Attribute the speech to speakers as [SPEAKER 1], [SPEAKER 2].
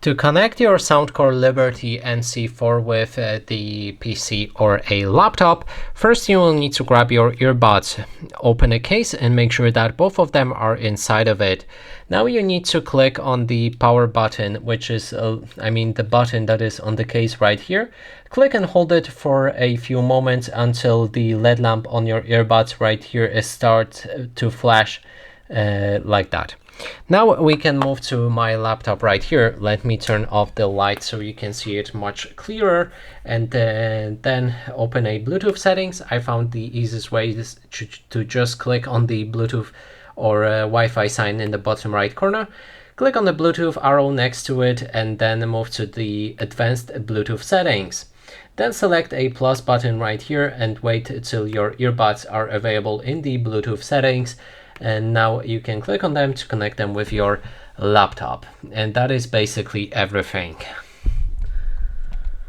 [SPEAKER 1] To connect your Soundcore Liberty NC4 with the PC or a laptop, first you will need to grab your earbuds, open a case and make sure that both of them are inside of it. Now you need to click on the power button, which is, the button that is on the case right here. Click and hold it for a few moments until the LED lamp on your earbuds right here starts to flash like that. Now we can move to my laptop right here. Let me turn off the light so you can see it much clearer, and then open a Bluetooth settings. I found the easiest way is to just click on the Bluetooth or Wi-Fi sign in the bottom right corner. Click on the Bluetooth arrow next to it and then move to the advanced Bluetooth settings. Then select a plus button right here and wait till your earbuds are available in the Bluetooth settings. And now you can click on them to connect them with your laptop. And that is basically everything.